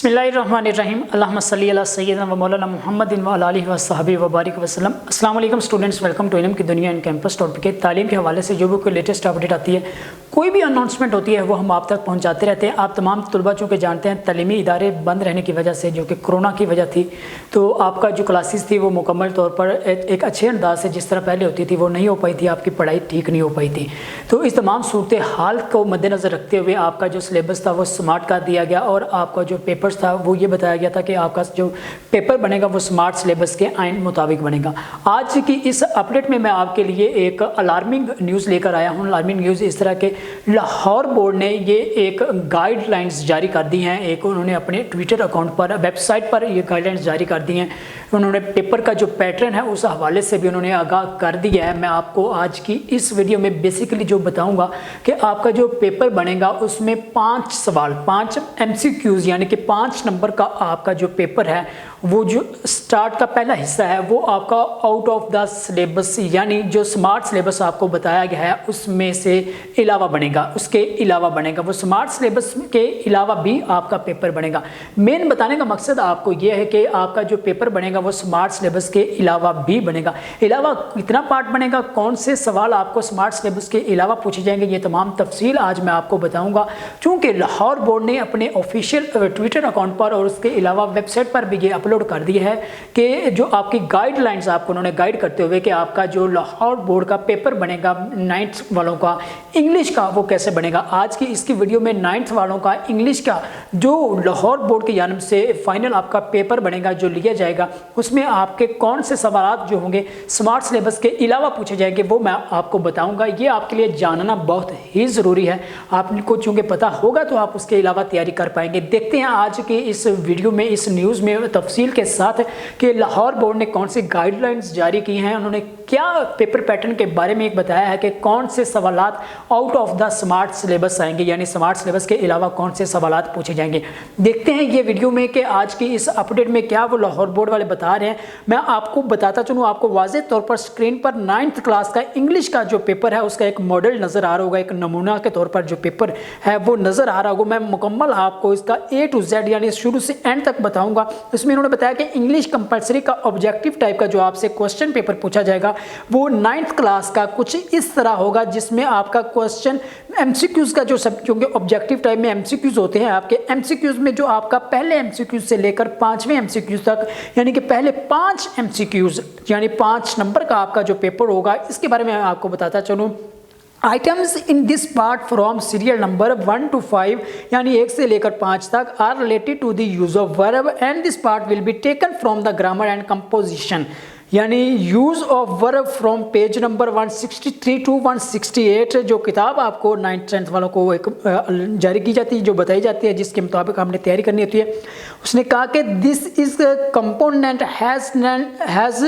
बिस्मिल्लाहिर्रहमानिर्रहीम अल्लाहुम्मा सल्ली अला सय्यिदना व मौलाना मुहम्मदिन व अला आलिहि व सहबी व बारिक वसल्लम। अस्सलाम वालेकुम स्टूडेंट्स, वेलकम टू इल्म की दुनिया इन कैंपस टॉपिक के तालीम के हवाले से जो भी कोई लेटेस्ट अपडेट आती है, कोई भी अनाउंसमेंट होती है, वो हम आप तक पहुंचाते रहते हैं। आप तमाम तलबा चूँकि जानते हैं तालीमी इदारे बंद रहने की वजह से, जो कि कोरोना की वजह थी, तो आपका जो क्लासेस थी वो मुकम्मल तौर पर एक अच्छे अंदाज से जिस तरह पहले होती थी वो नहीं हो पाई थी, आपकी पढ़ाई ठीक नहीं हो पाई थी। तो इस तमाम सूरत हाल को मद्देनज़र रखते हुए आपका जो सिलेबस था वो स्मार्ट कर दिया गया और आपका जो पेपर्स था वो ये बताया गया था कि आपका जो पेपर बनेगा वो स्मार्ट सिलेबस के आइन मुताबिक बनेगा। आज की इस अपडेट में मैं आपके लिए एक अलार्मिंग न्यूज़ लेकर आया हूँ। अलार्मिंग न्यूज़ इस तरह के लाहौर बोर्ड ने ये एक गाइडलाइंस जारी कर दी हैं। एक उन्होंने अपने ट्विटर अकाउंट पर, वेबसाइट पर ये गाइडलाइंस जारी कर दी हैं। उन्होंने पेपर का जो पैटर्न है उस हवाले से भी उन्होंने आगाह कर दिया है। मैं आपको आज की इस वीडियो में बेसिकली जो बताऊंगा कि आपका जो पेपर बनेगा उसमें 5 सवाल, 5 MCQs यानी कि 5 नंबर का आपका जो पेपर है, वो जो स्टार्ट का पहला हिस्सा है वो आपका आउट ऑफ द सिलेबस यानी जो स्मार्ट सिलेबस आपको बताया गया है उसमें से अलावा बनेगा, उसके अलावा बनेगा। वो स्मार्ट सिलेबस के अलावा भी आपका पेपर बनेगा। मेन बताने का मकसद आपको ये है कि आपका जो पेपर बनेगा वो स्मार्ट सिलेबस के अलावा भी बनेगा। अलावा कितना पार्ट बनेगा, कौन से सवाल आपको स्मार्ट सिलेबस के अलावा पूछे जाएंगे, ये तमाम तफसील आज मैं आपको बताऊंगा। चूँकि लाहौर बोर्ड ने अपने ऑफिशियल ट्विटर अकाउंट पर और उसके अलावा वेबसाइट पर भी ये अपलोड कर दिया है कि जो आपकी गाइडलाइंस आपको उन्होंने गाइड करते हुए कि आपका जो लाहौर बोर्ड का पेपर बनेगा 9th वालों का इंग्लिश का, वो कैसे बनेगा। आज की इसकी वीडियो में 9th वालों का इंग्लिश का जो लाहौर बोर्ड की जानिब से फाइनल आपका पेपर बनेगा जो लिया जाएगा, उसमें आपके कौन से सवाल जो होंगे स्मार्ट सिलेबस के अलावा पूछे जाएंगे वो मैं आपको बताऊंगा। ये आपके लिए जानना बहुत ही ज़रूरी है। आपको चूँकि पता होगा तो आप उसके अलावा तैयारी कर पाएंगे। देखते हैं आज की इस वीडियो में, इस न्यूज़ में तफसील के साथ कि लाहौर बोर्ड ने कौन सी गाइडलाइंस जारी की हैं, उन्होंने क्या पेपर पैटर्न के बारे में एक बताया है कि कौन से सवालात out of the smart syllabus आएंगे, यानी स्मार्ट सिलेबस के अलावा कौन से सवालात पूछे जाएंगे। देखते हैं ये वीडियो में कि आज की इस अपडेट में क्या वो लाहौर बोर्ड वाले बता रहे हैं। मैं आपको बताता चलूँ, आपको वाज़ेह तौर पर स्क्रीन पर 9th क्लास का इंग्लिश का जो पेपर है उसका एक मॉडल नज़र आ रहा होगा, एक नमूना के तौर पर जो पेपर है वो नज़र आ रहा होगा। मैं मुकम्मल आपको इसका A to Z यानी शुरू से एंड तक बताऊँगा। इसमें उन्होंने बताया कि इंग्लिश कंपलसरी का ऑब्जेक्टिव टाइप का जो आपसे क्वेश्चन पेपर पूछा जाएगा वो 9th क्लास का कुछ इस तरह होगा, जिसमें आपका क्वेश्चन MCQs का जो सब, क्योंकि ऑब्जेक्टिव टाइप में MCQs होते हैं, आपके MCQs में जो आपका पहले MCQs से लेकर 5वें MCQs तक यानी कि पहले 5 MCQs यानी 5 नंबर का आपका जो पेपर होगा, इसके बारे में मैं आपको बताता चलूँ। Items in this part from serial number 1 to 5 यानी 1 से लेकर 5 तक are related to the use of verb and this part will be taken from the grammar and composition यानी use of verb from page number 163 to 168 जो किताब आपको 9th 10th वालों को एक जारी की जाती है, जो बताई जाती है, जिसके मुताबिक हमने तैयारी करनी होती है। उसने कहा कि this is component has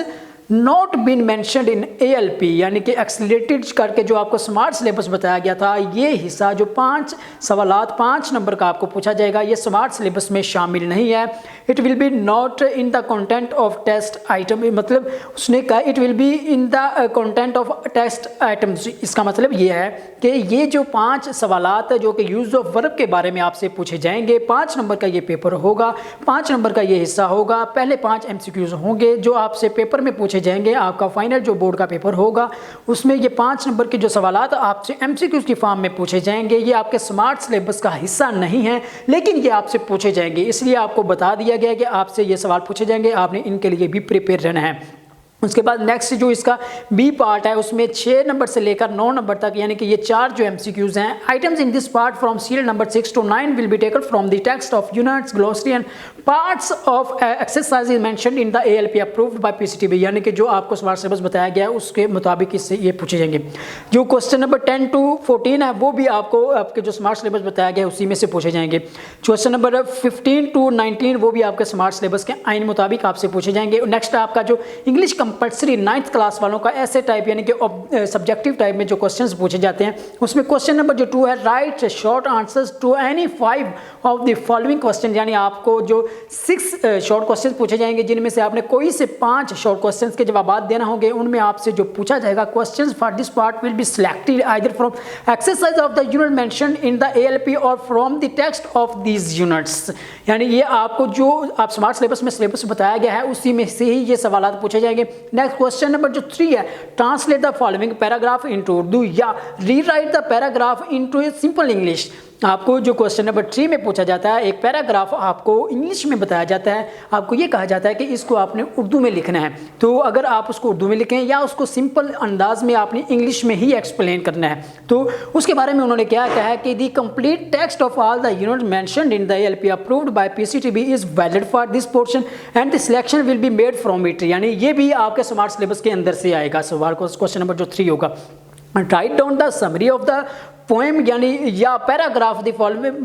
not been mentioned in ALP यानी कि एक्सेलरेटेड करके जो आपको स्मार्ट सिलेबस बताया गया था, ये हिस्सा जो 5 सवालात 5 नंबर का आपको पूछा जाएगा ये स्मार्ट सिलेबस में शामिल नहीं है। It will be not in the content of test item, मतलब उसने कहा it will be in the content of test items. इसका मतलब ये है कि ये जो 5 सवालात जो कि यूज़ ऑफ वर्ब के बारे में आपसे पूछे जाएंगे, 5 नंबर का ये पेपर होगा, 5 नंबर का ये हिस्सा होगा। पहले 5 MCQs होंगे जो आपसे पेपर में पूछे जाएंगे। आपका फाइनल जो बोर्ड का पेपर होगा उसमें ये 5 नंबर के जो सवालात आपसे MCQs की फॉर्म में पूछे जाएंगे, ये आपके स्मार्ट सिलेबस का हिस्सा नहीं है, लेकिन ये आपसे पूछे जाएंगे। इसलिए आपको बता दिया गया कि आपसे ये सवाल पूछे जाएंगे, आपने इनके लिए भी प्रिपेयर रहना है। उसके बाद नेक्स्ट जो इसका B पार्ट है उसमें 6 नंबर से लेकर 9 नंबर तक यानी कि ये 4 जो MCQs हैं। Items in this part from serial number 6 to 9 will be taken from the text of units glossary and parts of exercise mentioned in the ALP approved by PCTB यानी कि जो आपको स्मार्ट सिलेबस बताया गया है उसके मुताबिक इससे ये पूछे जाएंगे। जो क्वेश्चन नंबर 10 to 14 है वो भी आपको आपके जो स्मार्ट सिलेबस बताया गया है उसी में से पूछे जाएंगे। क्वेश्चन नंबर 15 to 19 वो भी आपके स्मार्ट सिलेबस के आइन मुताबिक आपसे पूछे जाएंगे। नेक्स्ट आपका जो इंग्लिश कंपलसरी 9th क्लास वालों का ऐसे टाइप यानी कि सब्जेक्टिव टाइप में जो क्वेश्चंस पूछे जाते हैं उसमें क्वेश्चन नंबर जो 2 है, write short answers to any 5 of the following question यानी आपको जो 6 शॉर्ट क्वेश्चन पूछे जाएंगे, जिनमें से आपने कोई से 5 शॉर्ट क्वेश्चंस के जवाब देना होंगे। उनमें आपसे जो पूछा जाएगा questions for this part will be selected either from exercise of the unit mentioned in the ALP और from the text of these units. यानी ये आपको जो आप स्मार्ट सिलेबस में सिलेबस बताया गया है उसी में से ही ये सवाल पूछे जाएंगे। नेक्स्ट क्वेश्चन नंबर जो 3 है, translate the following paragraph into Urdu या rewrite the paragraph into a simple English. आपको जो क्वेश्चन नंबर 3 में पूछा जाता है, एक पैराग्राफ आपको इंग्लिश में बताया जाता है, आपको ये कहा जाता है कि इसको आपने उर्दू में लिखना है। तो अगर आप उसको उर्दू में लिखें या उसको सिंपल अंदाज में आपने इंग्लिश में ही एक्सप्लेन करना है, तो उसके बारे में उन्होंने क्या कहा है कि the complete text of all the unit mentioned in the ALP approved by PCTB is valid for this portion and the selection will be made from it. यानी ये भी आपके स्मार्ट सिलेबस के अंदर से आएगा सवाल। क्वेश्चन नंबर जो 3 होगा, write down the summary of the poem यानी या paragraph the following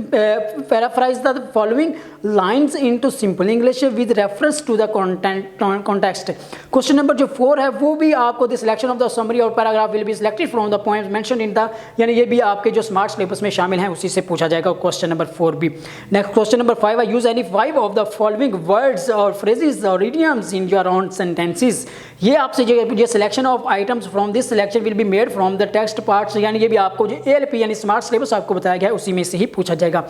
paraphrase the following lines into simple English with reference to the context. Question number जो 4 है वो भी आपको the selection of the summary और paragraph will be selected from the poems mentioned in the, यानी ये भी आपके जो स्मार्ट सिलेबस में शामिल है उसी से पूछा जाएगा क्वेश्चन नंबर 4 भी। नेक्स्ट क्वेश्चन नंबर 5 है, use any 5 of the following words और फ्रेजेस और idioms in your own sentences. ये आपसे ये selection of items from this selection will be made from the text parts, यानी ये भी आपको जो ALP यानी स्मार्ट सिलेबस आपको बताया गया है उसी में से ही पूछा जाएगा।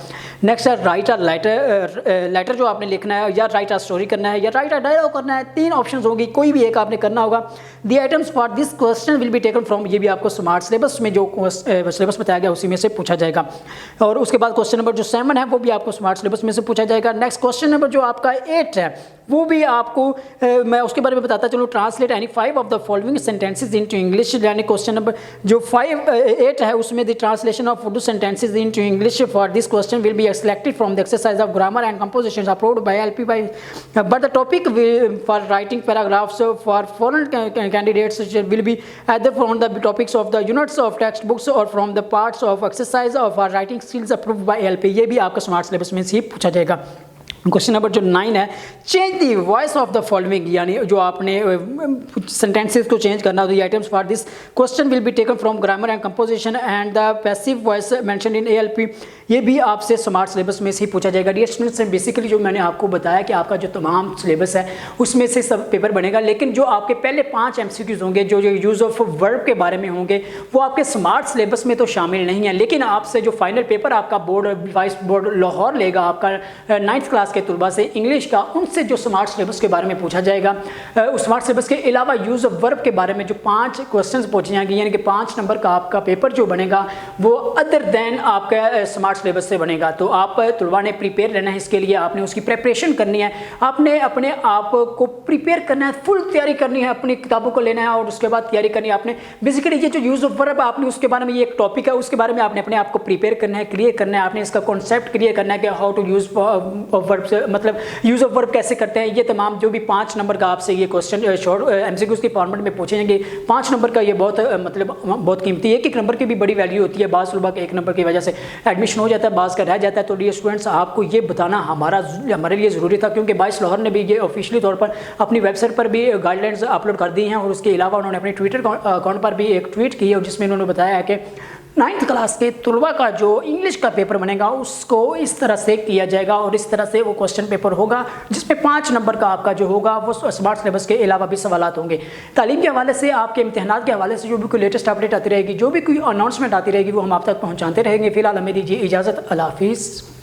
नेक्स्ट है राइट अ लेटर जो आपने लिखना है, या राइट अ स्टोरी करना है, या राइट अ डायलॉग करना है। 3 ऑप्शंस होगी, कोई भी एक आपने करना होगा। The items for this question will be taken from, ये भी आपको स्मार्ट सिलेबस में जो सिलेबस बताया गया उसी में से पूछा जाएगा। और उसके बाद क्वेश्चन नंबर जो 7 है वो भी आपको स्मार्ट सिलेबस में से पूछा जाएगा। नेक्स्ट क्वेश्चन नंबर जो आपका 8 है वो भी आपको मैं उसके बारे में बताता चलूँ, translate any 5 of the following sentences into English. यानी क्वेश्चन नंबर जो 8 है उसमें the translation of Urdu sentences into English for this question will be selected from the exercise of grammar and composition approved by ALP by, but the topic for writing paragraphs for foreign candidates will be either from the topics of the units of text books or from the parts of exercise of our writing skills approved by ALP। ये भी आपका smart syllabus में से ही पूछा जाएगा। Question number जो 9 है, change the voice of the following, यानी जो आपने सेंटेंसेस को चेंज करना, the items for this question will be taken from grammar and composition and the passive voice mentioned in ALP। ये भी आपसे स्मार्ट सिलेबस में से ही पूछा जाएगा। डियर स्टूडेंट्स, बेसिकली जो मैंने आपको बताया कि आपका जो तमाम सिलेबस है उसमें से सब पेपर बनेगा, लेकिन जो आपके पहले 5 MCQs होंगे जो यूज़ ऑफ वर्ब के बारे में होंगे वो आपके स्मार्ट सिलेबस में तो शामिल नहीं है। लेकिन आपसे जो फाइनल पेपर आपका बोर्ड वाइस बोर्ड लाहौर लेगा आपका 9th क्लास के तलबा से इंग्लिश का, उनसे जो स्मार्ट सिलेबस के बारे में पूछा जाएगा। उस स्मार्ट सिलेबस के अलावा यूज़ ऑफ वर्ब के बारे में जो 5 क्वेश्चंस पूछे जाएंगे, यानी कि 5 नंबर का आपका पेपर जो बनेगा वो अदर देन आपका स्मार्ट सिलेबस से बनेगा। तो आप तलबा ने प्रिपेयर रहना है, इसके लिए आपने उसकी प्रिपरेशन करनी है, आपने अपने आप को प्रिपेयर करना है, फुल तैयारी करनी है, अपनी किताबों को लेना है और उसके बाद तैयारी करनी है। आपने बेसिकली ये जो यूज़ ऑफ वर्ब आपने उसके बारे में, ये एक टॉपिक है, उसके बारे में आपने अपने आप को प्रिपेयर करना है, क्लियर करना है, आपने इसका कॉन्सेप्ट क्लियर करना है कि हाउ टू यूज़ वर्ब से मतलब यूज़ ऑफ वर्ब कैसे करते हैं। ये तमाम जो भी 5 नंबर का आपसे ये क्वेश्चन शॉर्ट MCQs के फॉर्मेट में पूछे जाएंगे। 5 नंबर का ये बहुत मतलब बहुत कीमती है। एक नंबर की भी बड़ी वैल्यू होती है, बाज़ तलबा के 1 नंबर की वजह से एडमिशन हो जाता है, बाज़ का रह जाता है। तो डियर स्टूडेंट्स, आपको ये बताना हमारे लिए ज़रूरी था, क्योंकि बाइस लाहौर ने भी ये ऑफिशियली तौर पर अपनी वेबसाइट पर भी गाइडलाइंस अपलोड कर दी हैं और उसके अलावा उन्होंने अपने ट्विटर अकाउंट पर भी एक ट्वीट की है जिसमें उन्होंने बताया है कि 9th क्लास के तलबा का जो इंग्लिश का पेपर बनेगा उसको इस तरह से किया जाएगा और इस तरह से वो क्वेश्चन पेपर होगा जिसमें 5 नंबर का आपका जो होगा वो स्मार्ट सिलेबस के अलावा भी सवालात होंगे। तालीम के हवाले से, आपके इम्तिहानात के हवाले से जो भी कोई लेटेस्ट अपडेट आती रहेगी, जो भी कोई अनाउंसमेंट आती रहेगी वो हम आप तक पहुँचाते रहेंगे। फिलहाल हमें दीजिए इजाज़त। अल्लाह हाफिज़।